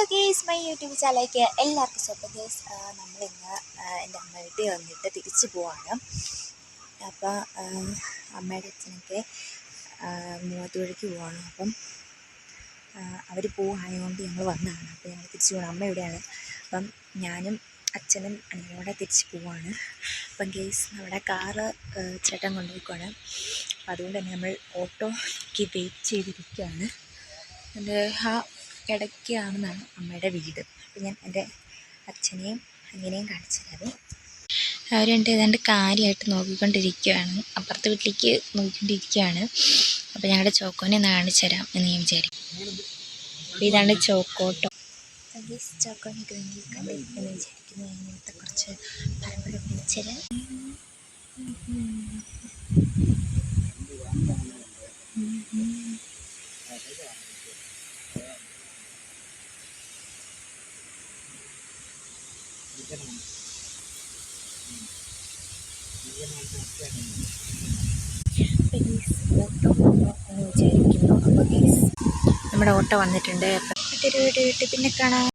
Hello guys, my YouTube ചാനലിലേക്ക് എല്ലാവർക്കും സ്വാഗതം. ഗേസ്, നമ്മളിന്ന് എൻ്റെ അമ്മ വീട്ടിൽ വന്നിട്ട് തിരിച്ചു പോവാണ്. അപ്പോൾ അമ്മയുടെ അച്ഛനൊക്കെ മൂവാറ്റുപുഴയ്ക്ക് പോവാണ്. അപ്പം അവർ പോവായതുകൊണ്ട് ഞങ്ങൾ വന്നതാണ്. അപ്പോൾ ഞങ്ങൾ തിരിച്ചു പോകണം. അമ്മ ഇവിടെയാണ്. അപ്പം ഞാനും അച്ഛനും അനിയനോടെ തിരിച്ച് പോവാണ്. അപ്പം ഗേസ്, നമ്മുടെ കാറ് ചേട്ടൻ കൊണ്ടുപോയിക്കോണ്. അപ്പം അതുകൊണ്ട് തന്നെ നമ്മൾ ഓട്ടോയ്ക്ക് വെയിറ്റ് ചെയ്തിരിക്കുകയാണ്. എൻ്റെ ഇടയ്ക്കാണെന്നാണ് അമ്മയുടെ വീട്. അപ്പം ഞാൻ എൻ്റെ അച്ഛനെയും അനിയനെയും കാണിച്ചു തരാം. അവരുണ്ട് ഏതാണ്ട് കാര്യമായിട്ട് നോക്കിക്കൊണ്ടിരിക്കുകയാണ്. അപ്പുറത്തെ വീട്ടിലേക്ക് നോക്കിക്കൊണ്ടിരിക്കുകയാണ്. അപ്പോൾ ഞങ്ങളുടെ ചോക്കോനെ ഒന്ന് കാണിച്ചു തരാം എന്ന് ഞാൻ വിചാരിക്കും. അപ്പോൾ ഇതാണ് ചോക്കോട്ടോ. ചോക്കോനൊക്കെ വേണ്ടി കണ്ടിരിക്കുമെന്ന് വിചാരിക്കുന്നു. ഇങ്ങനത്തെ കുറച്ച് പരമ്പര കാണിച്ചു തരാം. ഓട്ടോ എന്ന് വിചാരിക്കുന്നു. അപ്പോൾ നമ്മുടെ ഓട്ടോ വന്നിട്ടുണ്ട്. അപ്പം മറ്റൊരു വീഡിയോ കിട്ടി പിന്നെ കാണാം.